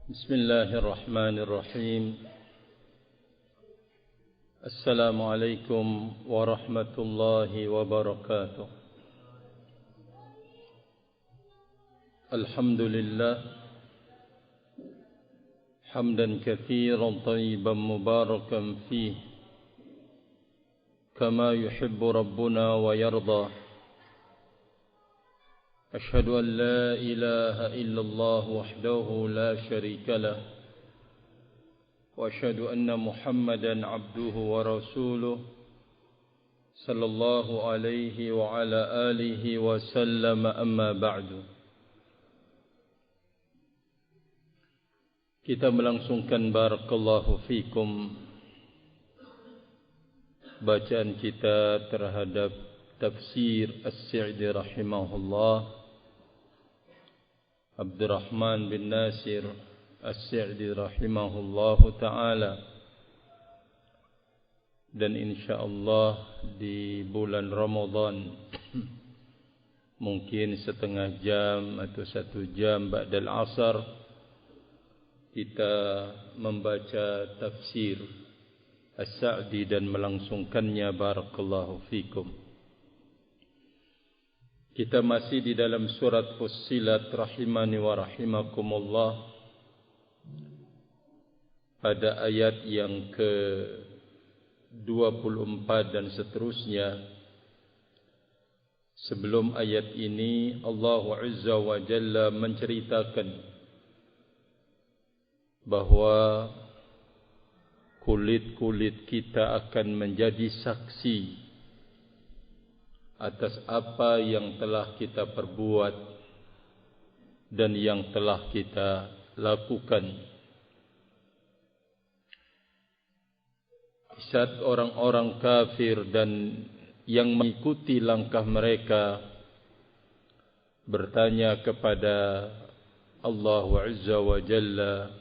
بسم الله الرحمن الرحيم. السلام عليكم ورحمة الله وبركاته. الحمد لله حمدا كثيرا طيبا مباركا فيه كما يحب ربنا ويرضى. أشهد أن لا إله إلا الله وحده لا شريك له وأشهد أن محمدا عبده ورسوله صلى الله عليه وعلى آله وسلم. أما بعد, kita melangsungkan barakallahu fikum bacaan kita terhadap tafsir As-Sa'di rahimahullah, Abdurrahman bin Nasir As-Sa'di rahimahullahu ta'ala. Dan insyaallah di bulan Ramadan mungkin setengah jam atau 1 jam ba'dal asar kita membaca tafsir As-Sa'di dan melangsungkannya barakallahu fikum. Kita masih di dalam surat Fussilat rahimani wa rahimakumullah pada ayat yang ke-24 dan seterusnya. Sebelum ayat ini Allah Azza wa Jalla menceritakan bahwa kulit-kulit kita akan menjadi saksi atas apa yang telah kita perbuat dan yang telah kita lakukan. Saat orang-orang kafir dan yang mengikuti langkah mereka bertanya kepada Allah Azza wa Jalla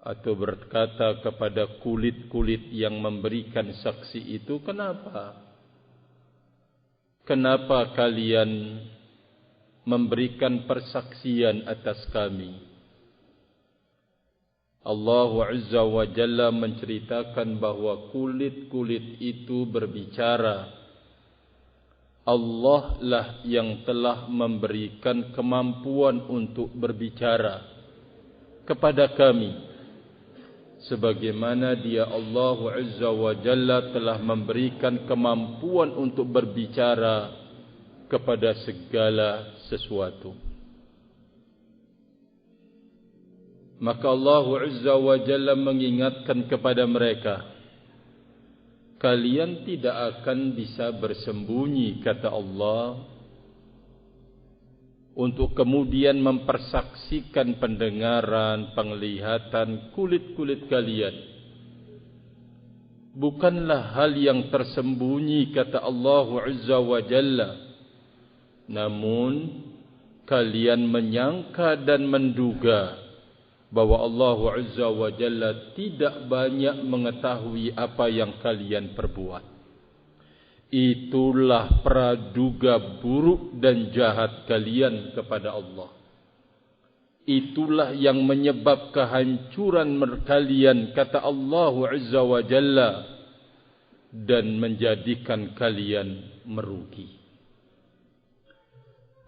atau berkata kepada kulit-kulit yang memberikan saksi itu, Kenapa kalian memberikan persaksian atas kami? Allah Azza wa Jalla menceritakan bahawa kulit-kulit itu berbicara. Allah lah yang telah memberikan kemampuan untuk berbicara kepada kami, sebagaimana Dia Allah Azza wa Jalla telah memberikan kemampuan untuk berbicara kepada segala sesuatu. Maka Allah Azza wa Jalla mengingatkan kepada mereka, kalian tidak akan bisa bersembunyi, kata Allah, untuk kemudian mempersaksikan pendengaran, penglihatan kulit-kulit kalian. Bukanlah hal yang tersembunyi, kata Allah Azza wa Jalla. Namun kalian menyangka dan menduga bahwa Allah Azza wa Jalla tidak banyak mengetahui apa yang kalian perbuat. Itulah praduga buruk dan jahat kalian kepada Allah. Itulah yang menyebab kehancuran kalian, kata Allah Azza wa Jalla, dan menjadikan kalian merugi.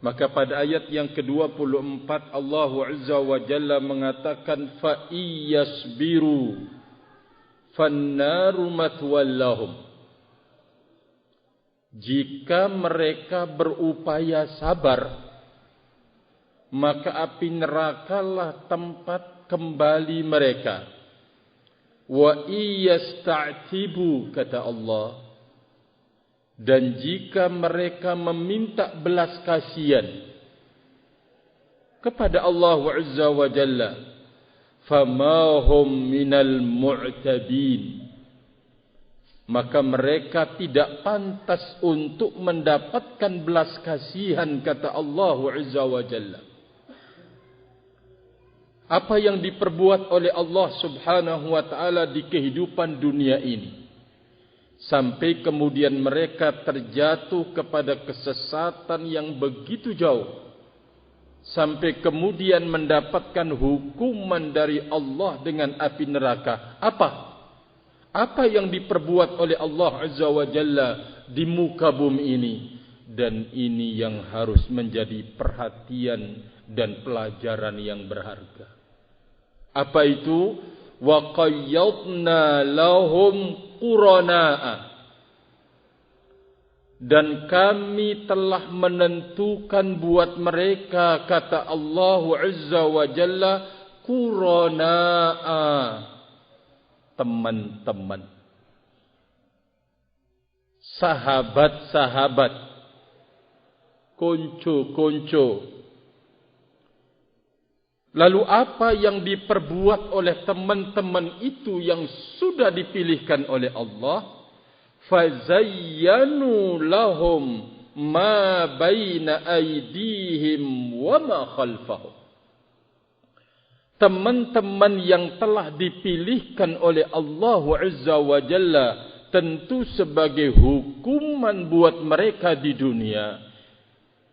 Maka pada ayat yang ke-24 Allah Azza wa Jalla mengatakan, fa iyasbiru fannaru matwallahum. Jika mereka berupaya sabar, maka api nerakalah tempat kembali mereka. Wa iyasta'tibu, kata Allah, dan jika mereka meminta belas kasihan kepada Allah Azza wa Jalla, famahum minal mu'tabin, maka mereka tidak pantas untuk mendapatkan belas kasihan, kata Allah Azza wa Jalla. Apa yang diperbuat oleh Allah Subhanahu wa ta'ala di kehidupan dunia ini, sampai kemudian mereka terjatuh kepada kesesatan yang begitu jauh, sampai kemudian mendapatkan hukuman dari Allah dengan api neraka. Apa yang diperbuat oleh Allah Azza wa Jalla di muka bumi ini? Dan ini yang harus menjadi perhatian dan pelajaran yang berharga. Apa itu? Wa qayyadna lahum qurana'a. Dan kami telah menentukan buat mereka, kata Allah Azza wa Jalla, qurana'a, teman-teman, sahabat-sahabat, konco-konco. Lalu apa yang diperbuat oleh teman-teman itu yang sudah dipilihkan oleh Allah? Fazayyanu lahum ma baina aydihim wa ma khalfahum. Teman-teman yang telah dipilihkan oleh Allah Azza wa Jalla tentu sebagai hukuman buat mereka di dunia,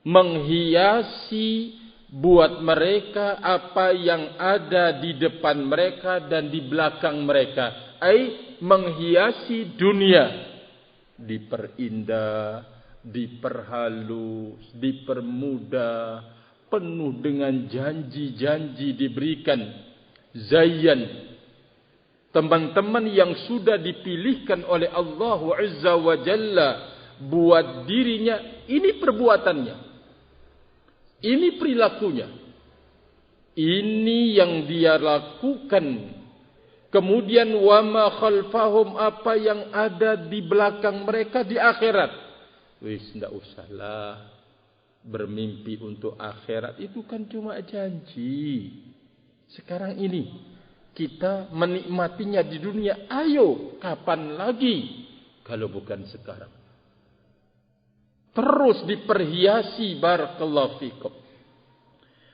menghiasi buat mereka apa yang ada di depan mereka dan di belakang mereka, menghiasi dunia, diperindah, diperhalus, dipermudah, penuh dengan janji-janji diberikan. Zayyan, teman-teman yang sudah dipilihkan oleh Allah Azza wa Jalla buat dirinya, ini perbuatannya, ini perilakunya, ini yang dia lakukan. Kemudian wa ma khalfahum, apa yang ada di belakang mereka di akhirat. Wis, ndak usahlah bermimpi untuk akhirat, itu kan cuma janji. Sekarang ini kita menikmatinya di dunia. Ayo, kapan lagi kalau bukan sekarang? Terus diperhiasi, barakallahu fikum.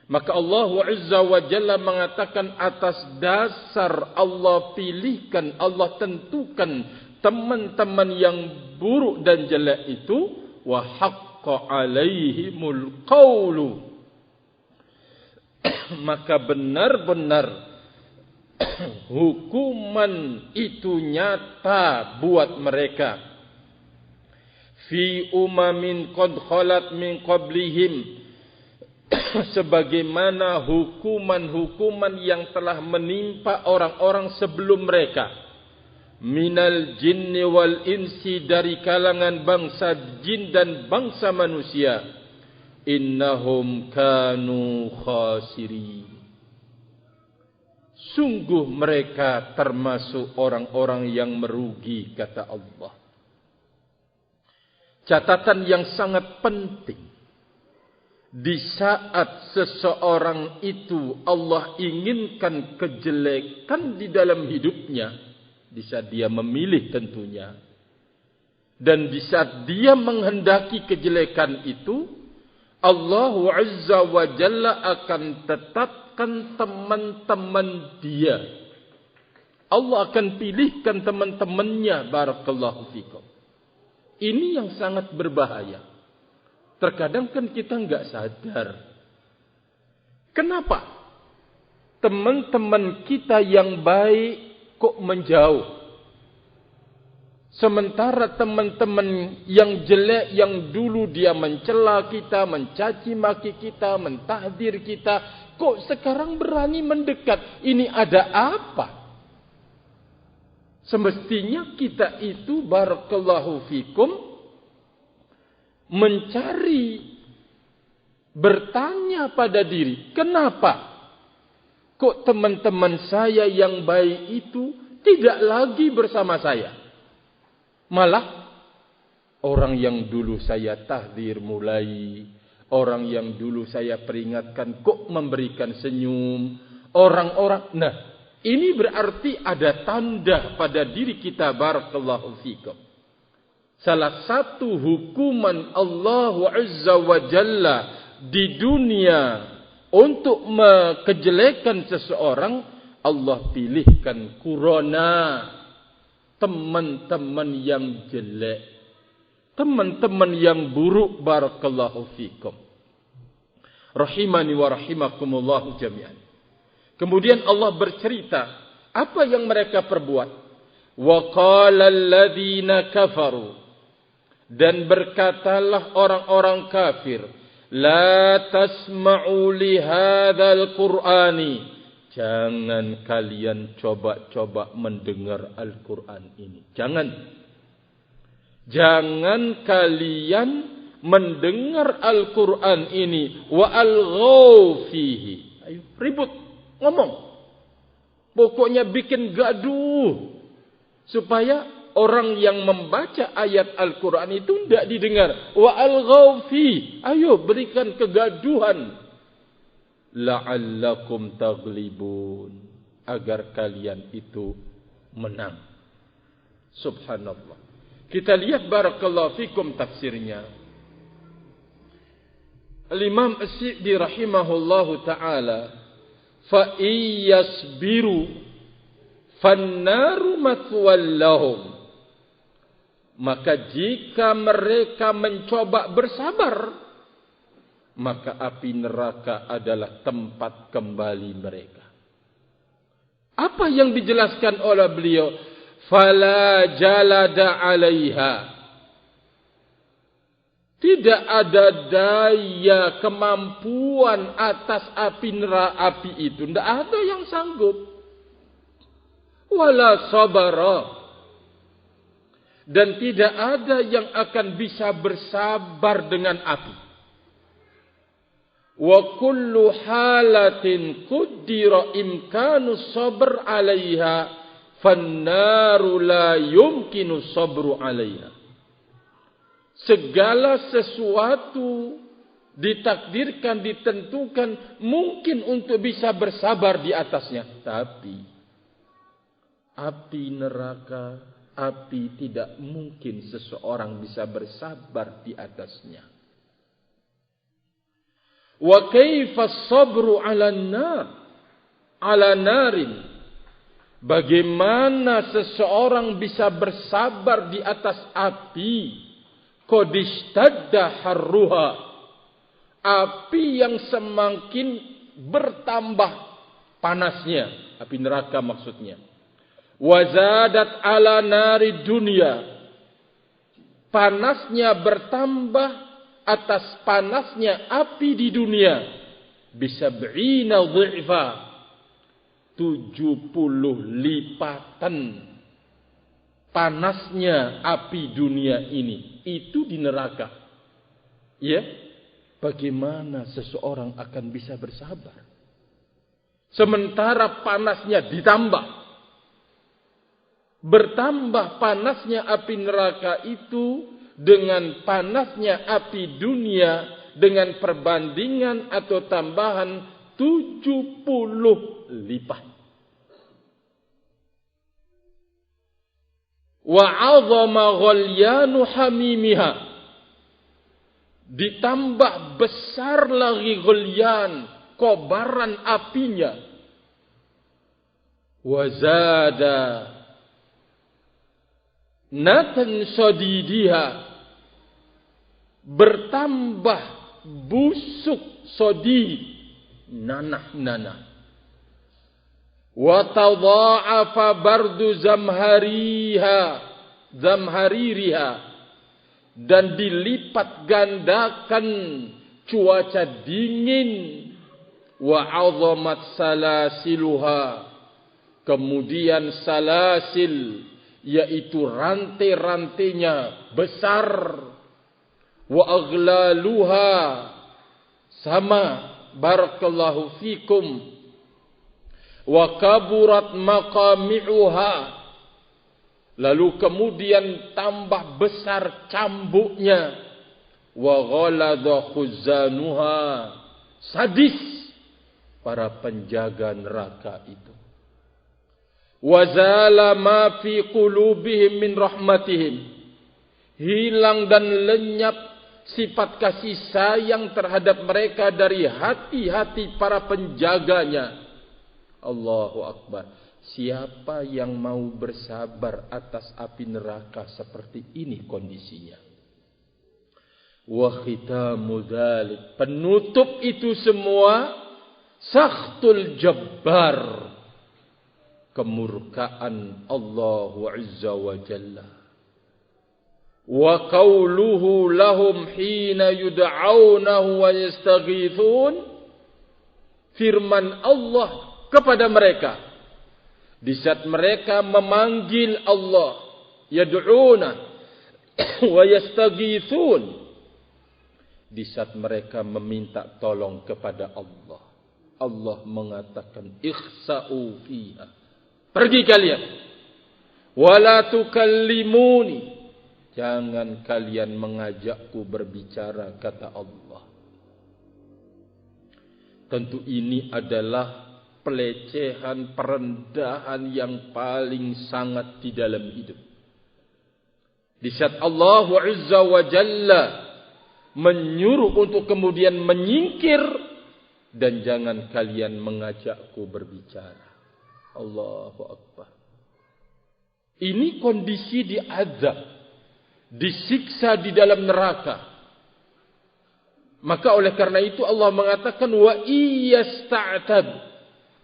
Maka Allah Azza wa Jalla mengatakan, atas dasar Allah pilihkan, Allah tentukan teman-teman yang buruk dan jelek itu, wa haqqa alaihimul qawlu, maka benar-benar hukuman itu nyata buat mereka. Fi umamin qad khalat min qablihim, sebagaimana hukuman-hukuman yang telah menimpa orang-orang sebelum mereka. Minal jinni wal insi, dari kalangan bangsa jin dan bangsa manusia. Innahum kanu khasirin, sungguh mereka termasuk orang-orang yang merugi, kata Allah. Catatan yang sangat penting, di saat seseorang itu Allah inginkan kejelekan di dalam hidupnya, di saat dia memilih tentunya, dan di saat dia menghendaki kejelekan itu, Allah Azza wa Jalla akan tetapkan teman-teman dia. Allah akan pilihkan teman-temannya, barakallahu fikum. Ini yang sangat berbahaya. Terkadang kan kita enggak sadar. Kenapa teman-teman kita yang baik kok menjauh? Sementara teman-teman yang jelek, yang dulu dia mencela kita, mencaci maki kita, mentahdir kita, kok sekarang berani mendekat? Ini ada apa? Semestinya kita itu, barakallahu fikum, mencari, bertanya pada diri, kenapa kok teman-teman saya yang baik itu tidak lagi bersama saya? Malah orang yang dulu saya tahdir mulai, orang yang dulu saya peringatkan kok memberikan senyum, orang-orang. Nah, ini berarti ada tanda pada diri kita, barakallahu fikum. Salah satu hukuman Allah Azza wa Jalla di dunia untuk kejelekan seseorang, Allah pilihkan qurana, teman-teman yang jelek, teman-teman yang buruk, barakallahu fikum. Rahimani wa rahimakumullahu jami'an. Kemudian Allah bercerita apa yang mereka perbuat. Wa qala alladhina kafaru, dan berkatalah orang-orang kafir, la tasma'u li hadzal qur'ani, jangan kalian coba-coba mendengar Al-Quran ini. Jangan kalian mendengar Al-Quran ini. Wa alghaw fihi. Ayo ribut, ngomong. Pokoknya bikin gaduh. Supaya orang yang membaca ayat Al-Quran itu tidak didengar. Wa alghaw fihi. Ayo berikan kegaduhan. La'allakum taghlibun, agar kalian itu menang. Subhanallah. Kita lihat barakallahu fikum tafsirnya. Al-Imam As-Sa'di rahimahullahu ta'ala, fa iyasbiru fannaru mathwal lahum, maka jika mereka mencoba bersabar, maka api neraka adalah tempat kembali mereka. Apa yang dijelaskan oleh beliau? Fala jalada 'alaiha. Tidak ada daya kemampuan atas api neraka, api itu. Tidak ada yang sanggup. Wala sabara. Dan tidak ada yang akan bisa bersabar dengan api. Wa kullu halatin qaddara imkanu sabr 'alaiha fannaru la yumkinu sabru 'alaiha. Segala sesuatu ditakdirkan, ditentukan mungkin untuk bisa bersabar di atasnya, tapi api neraka, api tidak mungkin seseorang bisa bersabar di atasnya. Wa kaifa sabru 'alan nar, 'ala narin. Bagaimana seseorang bisa bersabar di atas api? Qad ishtadda harruha. Api yang semakin bertambah panasnya, api neraka maksudnya. Wa zadat 'ala nari dunya. Panasnya bertambah atas panasnya api di dunia, bisab'ina dhi'fa, 70 lipatan panasnya api dunia ini, itu di neraka. Ya, bagaimana seseorang akan bisa bersabar? Sementara panasnya bertambah panasnya api neraka itu dengan panasnya api dunia, dengan perbandingan atau tambahan 70 lipat. Wa 'azama ghalyanu hamimiha. Ditambah besar lagi ghalyan, kobaran apinya. Wa zada natan sadidiha. Bertambah busuk sodid, nanah. Wa tadha'afa bardu zamhaririha, dan dilipat gandakan cuaca dingin. Wa 'azamat salasiluha, kemudian salasil, yaitu rantai-rantainya besar. Wa aghlaluha, sama, barakallahu fikum. Wa kaburat maqami'uha, lalu kemudian tambah besar cambuknya. Wa ghaladha khuzanuha, sadis para penjaga neraka itu. Wa zala ma fi qulubihim min rahmatihim, hilang dan lenyap sifat kasih sayang terhadap mereka dari hati-hati para penjaganya. Allahu Akbar. Siapa yang mau bersabar atas api neraka seperti ini kondisinya? Wa khitamu dzalik, penutup itu semua, sakhtul jabbar, kemurkaan Allah Azza wa Jalla. Wa qawluhu lahum hina yud'aunahu wa yastaghithun, firman Allah kepada mereka di saat mereka memanggil Allah, yad'una wa yastaghithun, di saat mereka meminta tolong kepada Allah. Allah mengatakan, ikhsa'u fiha, pergi kalian, wala tukallimuni, jangan kalian mengajakku berbicara, kata Allah. Tentu ini adalah pelecehan, perendahan yang paling sangat di dalam hidup. Di saat Allah Azza wa Jalla menyuruh untuk kemudian menyingkir, dan jangan kalian mengajakku berbicara. Allahu Akbar. Ini kondisi diazab, disiksa di dalam neraka. Maka oleh karena itu Allah mengatakan, wa iyasta'tab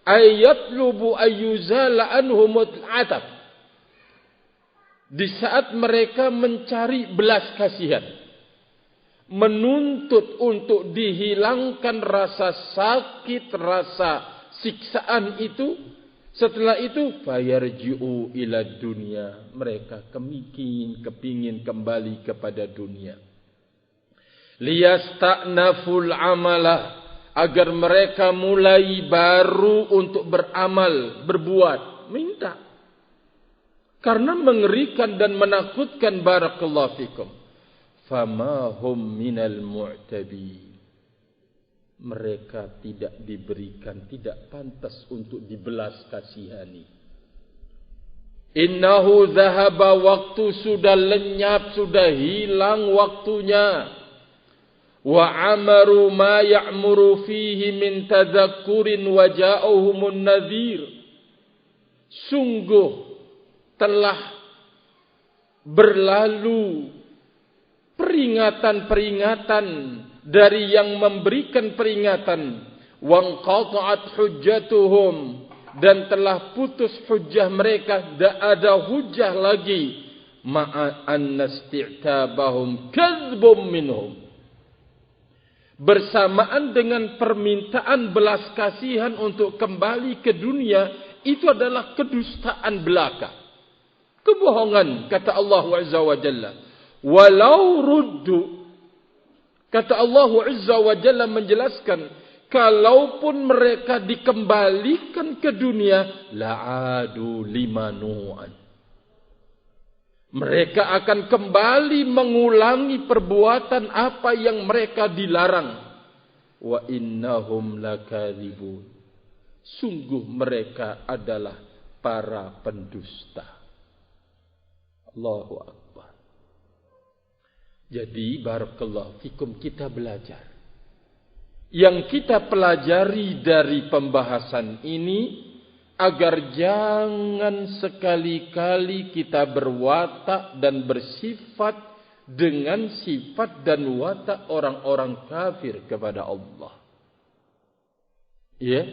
ayatlubu ayyuzala anhumul atab. Di saat mereka mencari belas kasihan, menuntut untuk dihilangkan rasa sakit, rasa siksaan itu, setelah itu fayarji'u ila dunya, mereka kepingin kembali kepada dunia. Liyasta'naful amalah, agar mereka mulai baru untuk beramal, berbuat, minta. Karena mengerikan dan menakutkan, barakallahu fikum. Fama hum minal mu'tabi, mereka tidak diberikan, tidak pantas untuk dibelas kasihani. Innahu zahaba, waktu sudah lenyap, sudah hilang waktunya. Wa amaru ma ya'muru fihi min tadhakkurin wa ja'uhumun nadhir, sungguh telah berlalu peringatan-peringatan dari yang memberikan peringatan. Wanqata'at hujjatuhum, dan telah putus hujjah mereka, tidak ada hujjah lagi. Ma'an nasti'tabahum kadzbum minhum, bersamaan dengan permintaan belas kasihan untuk kembali ke dunia, itu adalah kedustaan belaka, kebohongan, kata Allah Azza wa Jalla. Walau ruddu, kata Allah Azza wa Jalla menjelaskan, kalaupun mereka dikembalikan ke dunia, la'adu limanu'an, mereka akan kembali mengulangi perbuatan apa yang mereka dilarang. Wa innahum lakadzibun, sungguh mereka adalah para pendusta. Allahu Akbar. Jadi barakallahu fikum, kita belajar. Yang kita pelajari dari pembahasan ini, agar jangan sekali-kali kita berwatak dan bersifat dengan sifat dan watak orang-orang kafir kepada Allah. Ya,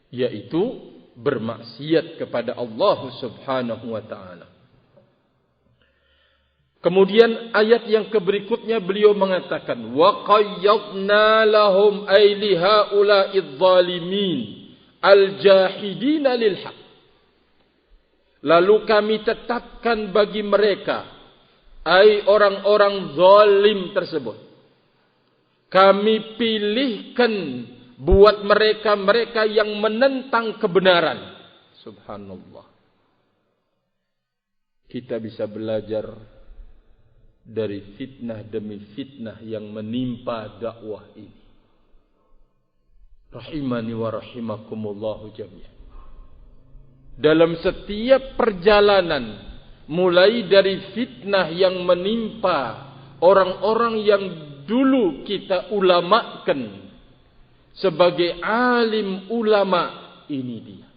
yaitu bermaksiat kepada Allah Subhanahu wa taala. Kemudian ayat yang berikutnya beliau mengatakan, wa qayyadna lahum ay li haula'idz zalimin al-jahidina lil haq. Lalu kami tetapkan bagi mereka, ai orang-orang zalim tersebut, kami pilihkan buat mereka yang menentang kebenaran. Subhanallah. Kita bisa belajar dari fitnah demi fitnah yang menimpa dakwah ini. Rahimani wa rahimakumullahu jami'an. Dalam setiap perjalanan, mulai dari fitnah yang menimpa orang-orang yang dulu kita ulamakan sebagai alim ulama, ini dia.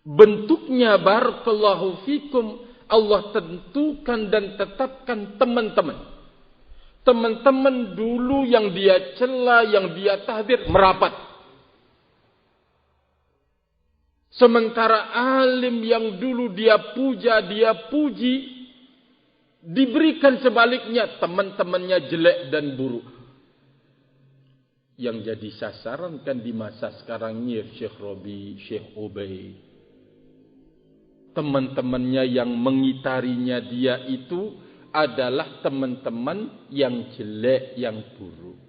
Bentuknya barakallahu fikum Allah tentukan dan tetapkan teman-teman. Teman-teman dulu yang dia cela, yang dia tahdir, merapat. Sementara alim yang dulu dia puja, dia puji, diberikan sebaliknya, teman-temannya jelek dan buruk. Yang jadi sasaran kan di masa sekarang ini Syekh Robi, Syekh Ubay. Teman-temannya yang mengitarinya dia itu adalah teman-teman yang jelek, yang buruk.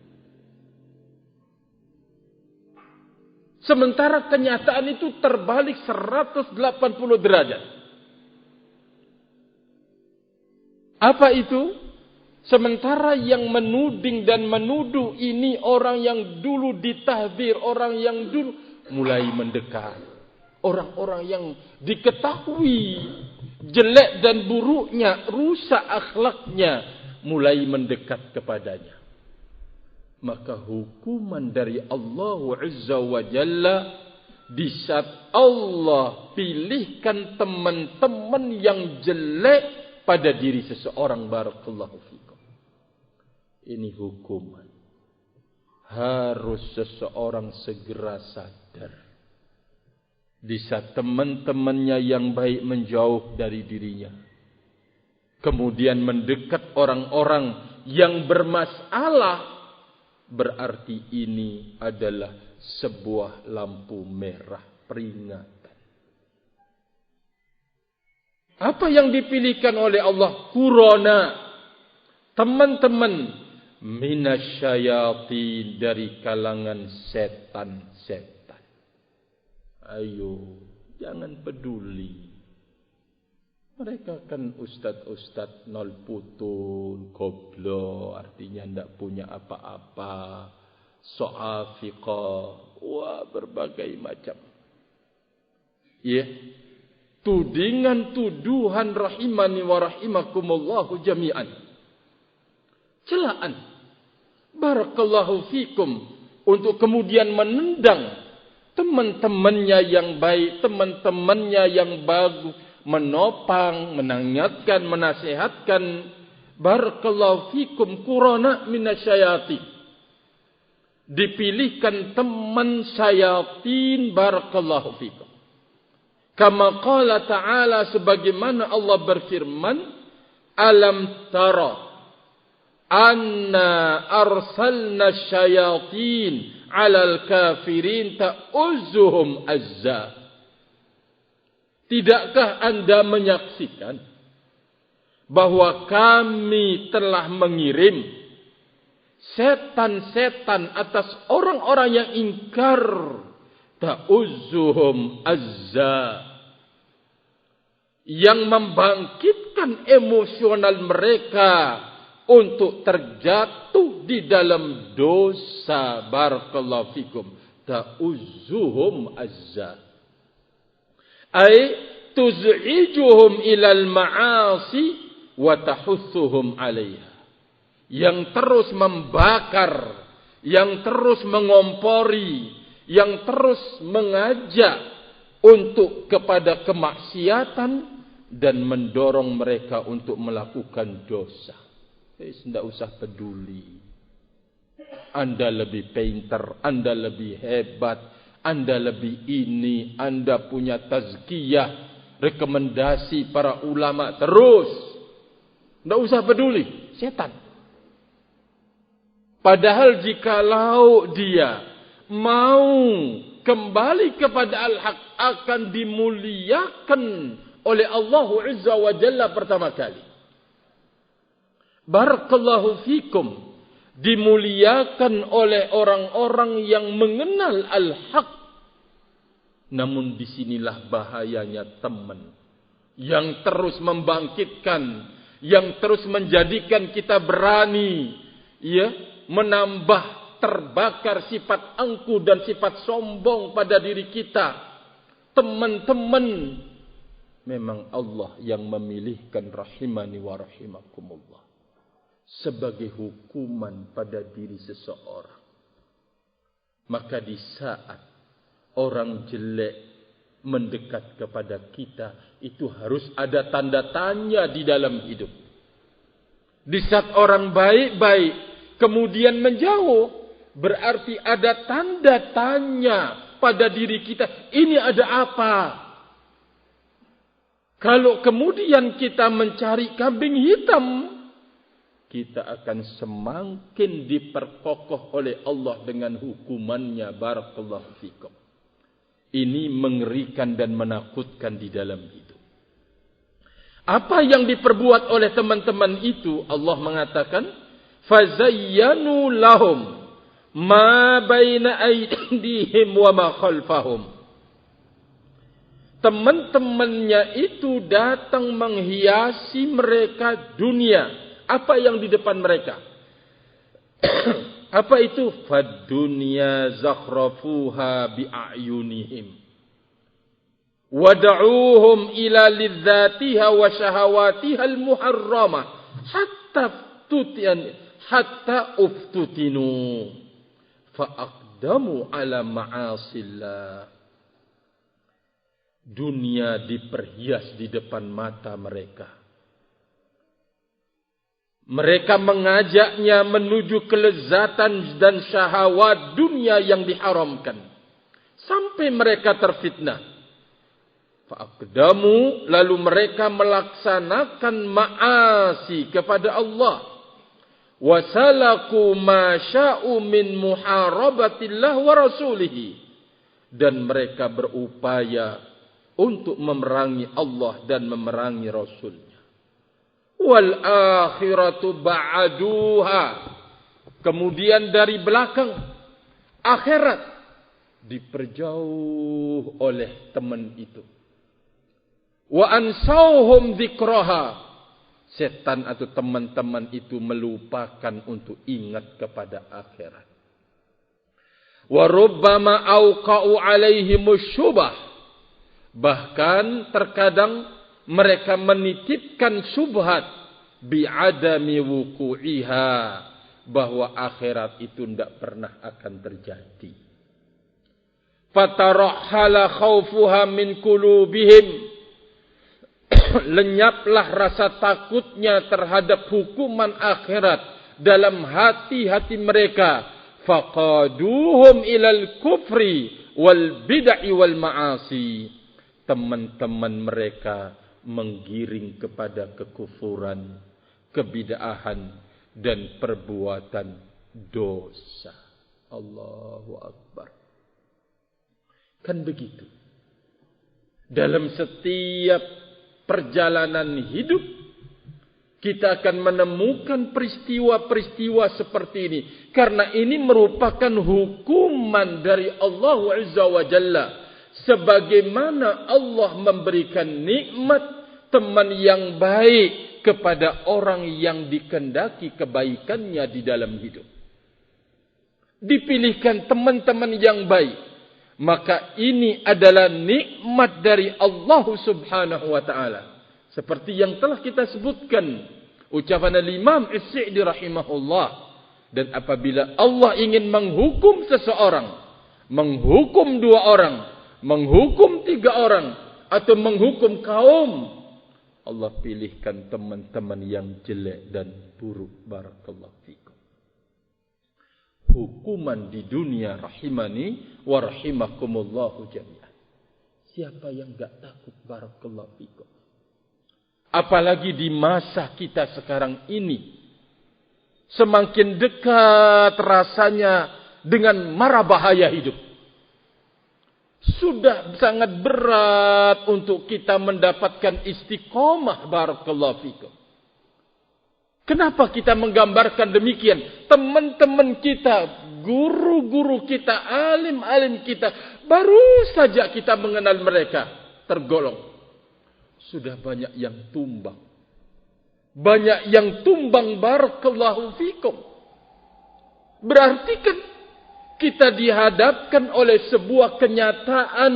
Sementara kenyataan itu terbalik 180 derajat. Apa itu? Sementara yang menuding dan menuduh ini orang yang dulu ditahdir, orang yang dulu mulai mendekat. Orang-orang yang diketahui jelek dan buruknya, rusak akhlaknya, mulai mendekat kepadanya. Maka hukuman dari Allah Azza wa Jalla, di saat Allah pilihkan teman-teman yang jelek pada diri seseorang, barakallahu fikum. Ini hukuman. Harus seseorang segera sadar. Di saat teman-temannya yang baik menjauh dari dirinya. Kemudian mendekat orang-orang yang bermasalah. Berarti ini adalah sebuah lampu merah peringatan. Apa yang dipilihkan oleh Allah? Qurana. Teman-teman. Minasyayatin, dari kalangan setan-setan. Ayo, jangan peduli. Mereka kan ustad-ustad nol putun, goblok, artinya tidak punya apa-apa. So'afiqah, wah berbagai macam. Ya, tudingan-tuduhan rahimani wa rahimakumullahu jami'an. Celaan. Barakallahu fikum. Untuk kemudian menendang teman-temannya yang baik, teman-temannya yang bagus, menopang, mengingatkan, menasihatkan. Barakallahu fikum qurana minasyayatin. Dipilihkan teman syayatin, barakallahu fikum. Kama qala ta'ala, sebagaimana Allah berfirman, alam tara anna arsalna syayatin alal kafirin ta'uzzuhum azza. Tidakkah Anda menyaksikan bahwa kami telah mengirim setan-setan atas orang-orang yang ingkar, ta'uzzuhum azza, yang membangkitkan emosional mereka untuk terjatuh di dalam dosa. Barakallahu fikum. Ta'uzzuhum azza. Ay tuz'ijuhum ilal ma'asi wa tahussuhum 'alaiha. Yang terus membakar, yang terus mengompori, yang terus mengajak untuk kepada kemaksiatan dan mendorong mereka untuk melakukan dosa. Tidak usah peduli. Anda lebih pintar, Anda lebih hebat, Anda lebih ini, Anda punya tazkiyah, rekomendasi para ulama terus. Tidak usah peduli, setan. Padahal jikalau dia mau kembali kepada al-haq, akan dimuliakan oleh Allah Azza wa Jalla pertama kali. Barakallahu fikum. Dimuliakan oleh orang-orang yang mengenal al-haq. Namun disinilah bahayanya teman yang terus membangkitkan, yang terus menjadikan kita berani, ya, menambah terbakar sifat angkuh dan sifat sombong pada diri kita. Teman-teman, memang Allah yang memilihkan rahimani wa rahimakumullah sebagai hukuman pada diri seseorang. Maka di saat orang jelek mendekat kepada kita, itu harus ada tanda tanya di dalam hidup. Di saat orang baik-baik kemudian menjauh, berarti ada tanda tanya pada diri kita. Ini ada apa? Kalau kemudian kita mencari kambing hitam, kita akan semakin diperkokoh oleh Allah dengan hukumannya. Barakallahu fikum. Ini mengerikan dan menakutkan di dalam hidup. Apa yang diperbuat oleh teman-teman itu, Allah mengatakan, fazayyanu lahum ma baina aydihim wa ma khalfahum. Teman-temannya itu datang menghiasi mereka dunia. Apa yang di depan mereka? Apa itu? Fad dunya zakhrafuha bi'ayunihim. Wad'uuhum ila lidzatiha wa syahawatiha al-muharramah hatta uftutinu fa'aqdamu ala ma'asillah. Dunia diperhias di depan mata mereka. Mereka mengajaknya menuju kelezatan dan syahwat dunia yang diharamkan. Sampai mereka terfitnah. Fa'aqdamu, lalu mereka melaksanakan ma'asi kepada Allah. Wasalaku ma sya'u min muharabatillah wa rasulihi. Dan mereka berupaya untuk memerangi Allah dan memerangi Rasulnya. Wal akhiratu ba'aduha. Kemudian dari belakang, akhirat diperjauh oleh teman itu. Wa ansauhum dzikraha. Setan atau teman-teman itu melupakan untuk ingat kepada akhirat. Wa rubbama auqa'u alaihimus syubah. Bahkan terkadang mereka menitipkan syubhat bi'adami wuku'iha, bahwa akhirat itu tidak pernah akan terjadi. Fatarahhala khawfuha min qulubihim. Lenyaplah rasa takutnya terhadap hukuman akhirat dalam hati-hati mereka. Faqaduhum ilal kufri wal bid'i wal ma'asi. Teman-teman mereka menggiring kepada kekufuran, kebid'ahan dan perbuatan dosa. Allahu Akbar. Kan begitu. Dalam setiap perjalanan hidup, kita akan menemukan peristiwa-peristiwa seperti ini. Karena ini merupakan hukuman dari Allah Azza wa Jalla. Sebagaimana Allah memberikan nikmat teman yang baik kepada orang yang dikehendaki kebaikannya di dalam hidup. Dipilihkan teman-teman yang baik. Maka ini adalah nikmat dari Allah Subhanahu wa ta'ala. Seperti yang telah kita sebutkan. Ucapan Al-Imam As-Sa'di rahimahullah. Dan apabila Allah ingin menghukum seseorang, menghukum dua orang, menghukum tiga orang, atau menghukum kaum, Allah pilihkan teman-teman yang jelek dan buruk. Barakallahu fikum. Hukuman di dunia rahimani wa rahimakumullahu jami'an. Siapa yang enggak takut? Barakallahu fikum. Apalagi di masa kita sekarang ini, semakin dekat rasanya dengan mara bahaya hidup. Sudah sangat berat untuk kita mendapatkan istiqomah. Barakallahu fikum. Kenapa kita menggambarkan demikian? Teman-teman kita, guru-guru kita, alim-alim kita, baru saja kita mengenal mereka, tergolong. Sudah banyak yang tumbang. Banyak yang tumbang. Barakallahu fikum. Berarti kan kita dihadapkan oleh sebuah kenyataan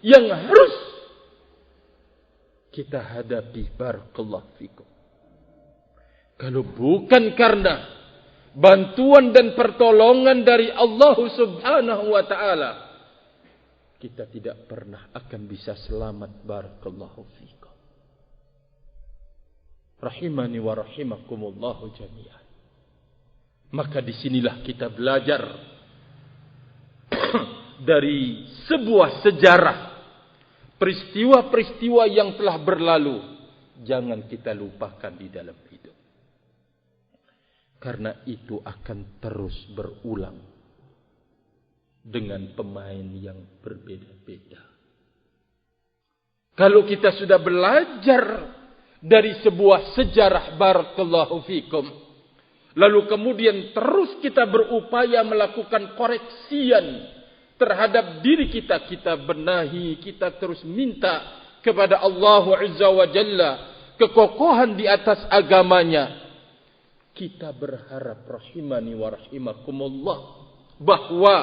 yang harus kita hadapi. Barakallahu fikum. Kalau bukan karena bantuan dan pertolongan dari Allah Subhanahu wa ta'ala, kita tidak pernah akan bisa selamat. Barakallahu fikum. Rahimani wa rahimakumullahu jami'an. Maka disinilah kita belajar dari sebuah sejarah, peristiwa-peristiwa yang telah berlalu, jangan kita lupakan di dalam hidup. Karena itu akan terus berulang dengan pemain yang berbeda-beda. Kalau kita sudah belajar dari sebuah sejarah, barakallahu fikum, lalu kemudian terus kita berupaya melakukan koreksian terhadap diri kita, kita benahi, kita terus minta kepada Allah Azza wa Jalla kekokohan di atas agamanya. Kita berharap, rahimani wa rahimakumullah, bahwa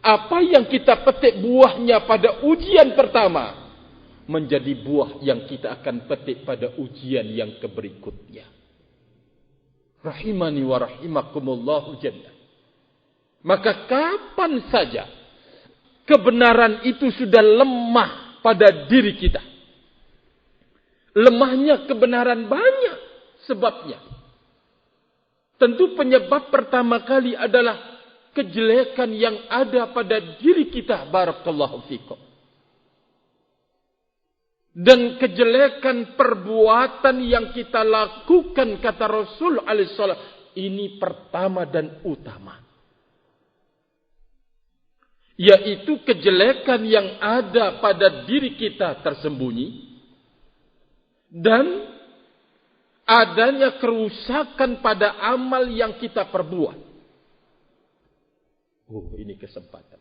apa yang kita petik buahnya pada ujian pertama menjadi buah yang kita akan petik pada ujian yang berikutnya. Rahimani wa rahimakumullahu jalla. Maka kapan saja kebenaran itu sudah lemah pada diri kita, lemahnya kebenaran banyak sebabnya. Tentu penyebab pertama kali adalah kejelekan yang ada pada diri kita, barakallahu fikum. Dan kejelekan perbuatan yang kita lakukan, kata Rasul alaihissalam, ini pertama dan utama. Yaitu kejelekan yang ada pada diri kita tersembunyi. Dan adanya kerusakan pada amal yang kita perbuat. Oh, ini kesempatan.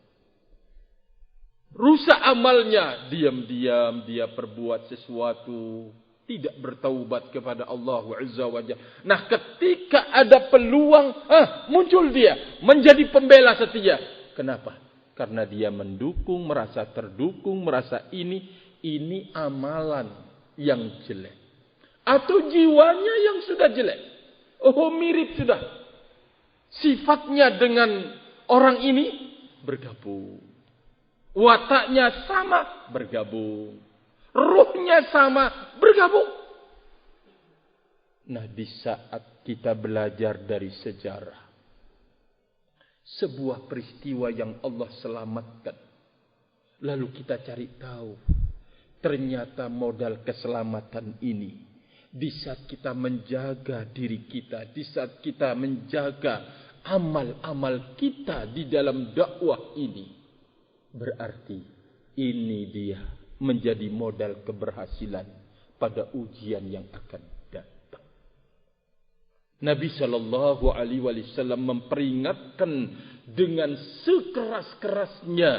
Rusak amalnya, diam-diam dia perbuat sesuatu, tidak bertaubat kepada Allah Azza wa Jalla. Nah, ketika ada peluang, muncul dia menjadi pembela setia. Kenapa? Karena dia mendukung, merasa terdukung, merasa ini amalan yang jelek. Atau jiwanya yang sudah jelek. Oh, mirip sudah. Sifatnya dengan orang ini bergabung. Wataknya sama, bergabung. Ruhnya sama, bergabung. Nah, di saat kita belajar dari sejarah, sebuah peristiwa yang Allah selamatkan, lalu kita cari tahu, ternyata modal keselamatan ini, di saat kita menjaga diri kita, di saat kita menjaga amal-amal kita di dalam dakwah ini, berarti ini dia menjadi modal keberhasilan pada ujian yang akan datang. Nabi sallallahu alaihi wasallam memperingatkan dengan sekeras-kerasnya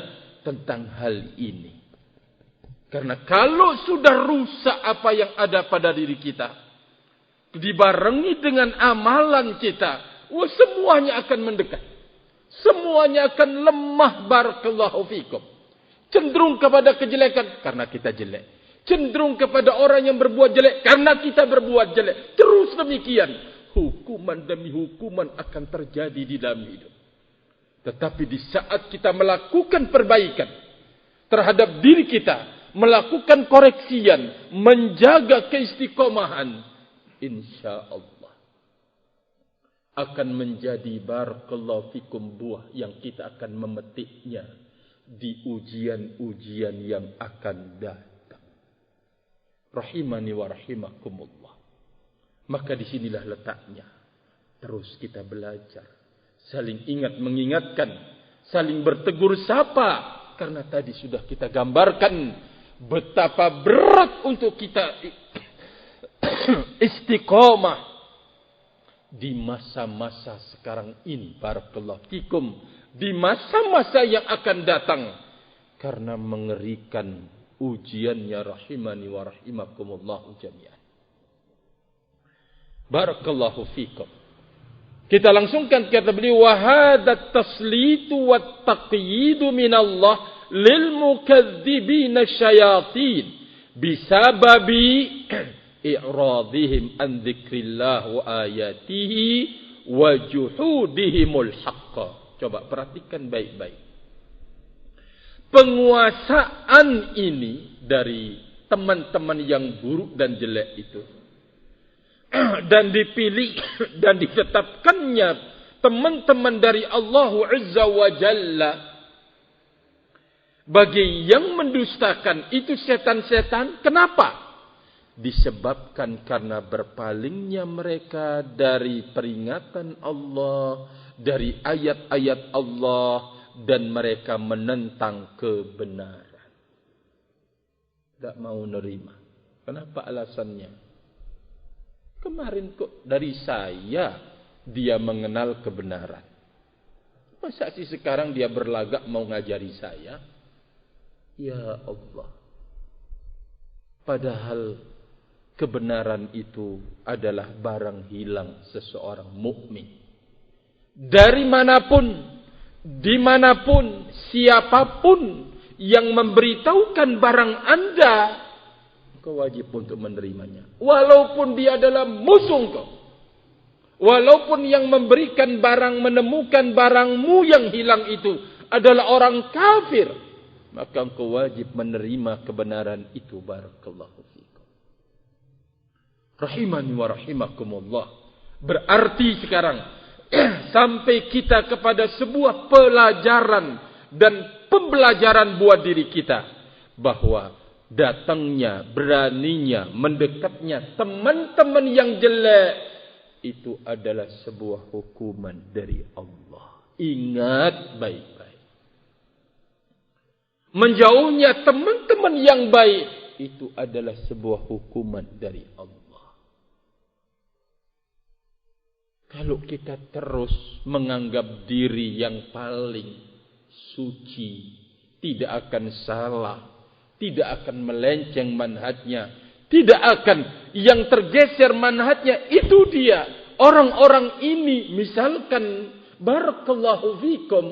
tentang hal ini. Karena kalau sudah rusak apa yang ada pada diri kita, dibarengi dengan amalan kita, semuanya akan mendekat. Semuanya akan lemah, barakallahu fikum. Cenderung kepada kejelekan karena kita jelek. Cenderung kepada orang yang berbuat jelek karena kita berbuat jelek. Terus demikian. Hukuman demi hukuman akan terjadi di dalam hidup. Tetapi di saat kita melakukan perbaikan terhadap diri kita, melakukan koreksian, menjaga keistiqomahan, insyaallah akan menjadi barakallahu fikum buah yang kita akan memetiknya di ujian-ujian yang akan datang. Rahimani wa rahimakumullah. Maka disinilah letaknya. Terus kita belajar, saling ingat mengingatkan, saling bertegur sapa. Karena tadi sudah kita gambarkan betapa berat untuk kita istiqomah di masa-masa sekarang ini, barakallahu fikum, di masa-masa yang akan datang, karena mengerikan ujiannya, rahimani wa rahimakumullah jami'an. Barakallahu fikum. Kita langsungkan kata beliau, wa hadha taslitu wat taqyidu min Allah lil mukadzibina syayatin bisababi i'radihim an dzikrillah wa ayatihi wa juhudihimul haqqa. Coba perhatikan baik-baik. penguasaan ini dari teman-teman yang buruk dan jelek itu, dan dipilih dan ditetapkannya teman-teman dari Allah Azza wa Jalla bagi yang mendustakan itu setan-setan. Kenapa? Disebabkan karena berpalingnya mereka dari peringatan Allah, dari ayat-ayat Allah, dan mereka menentang kebenaran. Tidak mau nerima. Kenapa alasannya? Kemarin kok dari saya dia mengenal kebenaran. Masa sih sekarang dia berlagak mau ngajari saya? Ya Allah. Padahal kebenaran itu adalah barang hilang seseorang mukmin. Dari manapun, dimanapun, siapapun yang memberitahukan barang Anda, kau wajib untuk menerimanya. Walaupun dia adalah musuh kau. Walaupun yang memberikan barang, menemukan barangmu yang hilang itu adalah orang kafir, maka engkau wajib menerima kebenaran itu. Barakallahu fikum. Rahimani wa rahimakumullah. Berarti sekarang sampai kita kepada sebuah pelajaran dan pembelajaran buat diri kita, bahwa datangnya, beraninya, mendekatnya teman-teman yang jelek itu adalah sebuah hukuman dari Allah. Ingat baik-baik. Menjauhnya teman-teman yang baik itu adalah sebuah hukuman dari Allah. Kalau kita terus menganggap diri yang paling suci, tidak akan salah, tidak akan melenceng manhajnya, tidak akan yang tergeser manhajnya, itu dia. Orang-orang ini misalkan barakallahu fikum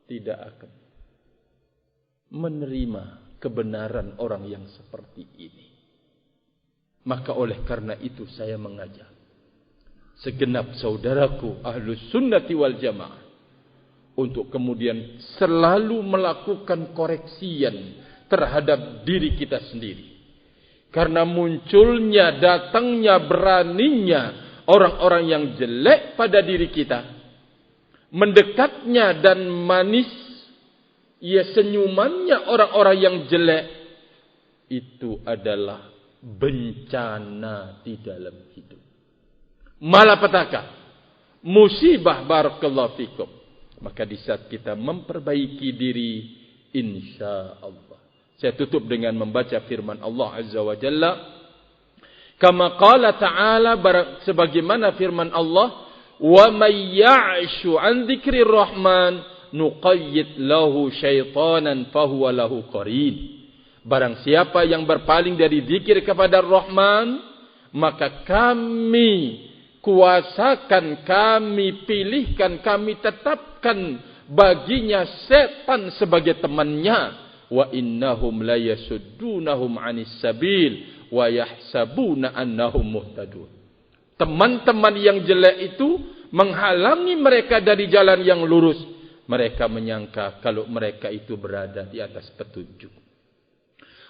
tidak akan menerima kebenaran orang yang seperti ini. Maka oleh karena itu saya mengajak segenap saudaraku Ahlus Sunnati wal Jamaah untuk kemudian selalu melakukan koreksian terhadap diri kita sendiri. Karena munculnya, datangnya, beraninya orang-orang yang jelek pada diri kita, mendekatnya dan manis, ya senyumannya orang-orang yang jelek, itu adalah bencana di dalam hidup. Malapetaka, musibah, barakallahu fikum. Maka di saat kita memperbaiki diri, insya Allah. Saya tutup dengan membaca firman Allah Azza wa Jalla. Kama qala ta'ala, sebagaimana firman Allah, wa may ya'shu an dzikrir rahman nuqayyid lahu syaitanan fahuwa lahu qarin. Barang siapa yang berpaling dari zikir kepada Rahman, maka kami kuasakan, kami pilihkan, kami tetapkan baginya setan sebagai temannya. Wa innahum la yasuddunahum 'anis sabil wa yahsabuna annahum muhtadun. Teman-teman yang jelek itu menghalangi mereka dari jalan yang lurus. Mereka menyangka kalau mereka itu berada di atas petunjuk.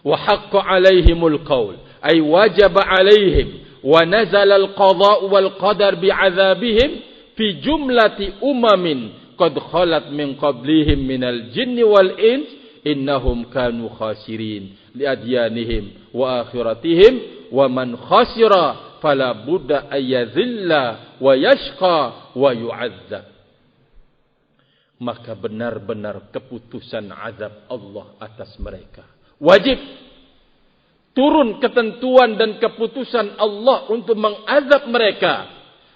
Wa haqqa 'alaihimul qaul, ay wajaba 'alaihim wa nazala al-qadha' wal qadar bi'adzabihim fi jumlati umamin qad khalat min qablihim minal jinni wal ins innahum kanu khasirin li adyanihim wa akhiratihim wa man khasira fala budda ayyadhilla wa yashqa wa yu'adzab. Maka benar-benar keputusan azab Allah atas mereka. Wajib turun ketentuan dan keputusan Allah untuk mengazab mereka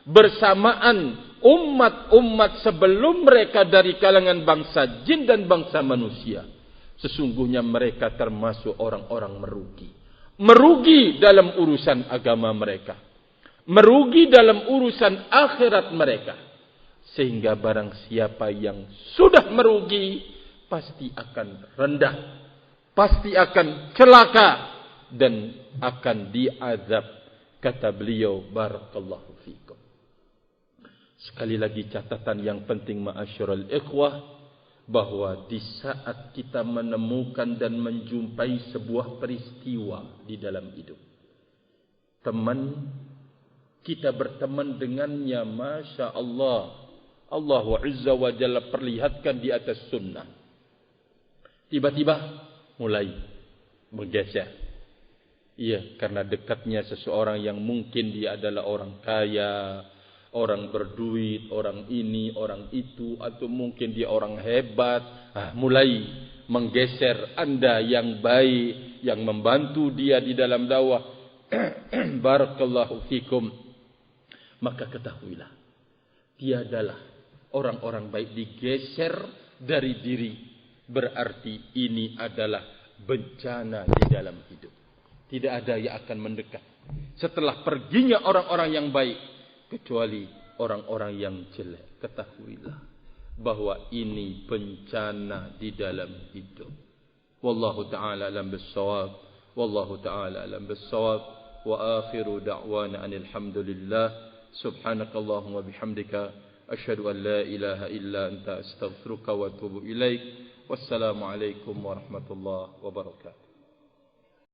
bersamaan umat-umat sebelum mereka dari kalangan bangsa jin dan bangsa manusia. Sesungguhnya mereka termasuk orang-orang merugi. Merugi dalam urusan agama mereka. Merugi dalam urusan akhirat mereka. Sehingga barang siapa yang sudah merugi, pasti akan rendah. Pasti akan celaka. Dan akan diazab. Kata beliau, barakallahu fikum. Sekali lagi catatan yang penting, ma'asyiral ikhwah, bahwa di saat kita menemukan dan menjumpai sebuah peristiwa di dalam hidup, teman kita berteman dengannya, Masya Allah, Allah Azza wa Jalla perlihatkan di atas sunnah, tiba-tiba mulai bergeser. Iya, karena dekatnya seseorang yang mungkin dia adalah orang kaya, orang berduit, orang ini, orang itu, atau mungkin dia orang hebat. Mulai menggeser Anda yang baik, yang membantu dia di dalam dakwah. Barakallahu fikum. Maka ketahuilah, tiadalah orang-orang baik digeser dari diri, berarti ini adalah bencana di dalam hidup. Tidak ada yang akan mendekat setelah perginya orang-orang yang baik, kecuali orang-orang yang jelek. Ketahuilah bahwa ini bencana di dalam hidup. Wallahu ta'ala alam bis-shawab. Wallahu ta'ala alam bis-shawab. Wa akhiru da'wana anil hamdulillah. Subhanakallahumma bihamdika asyhadu an la ilaha illa anta astaghfiruka wa atubu ilaik. Wassalamu alaikum warahmatullahi wabarakatuh.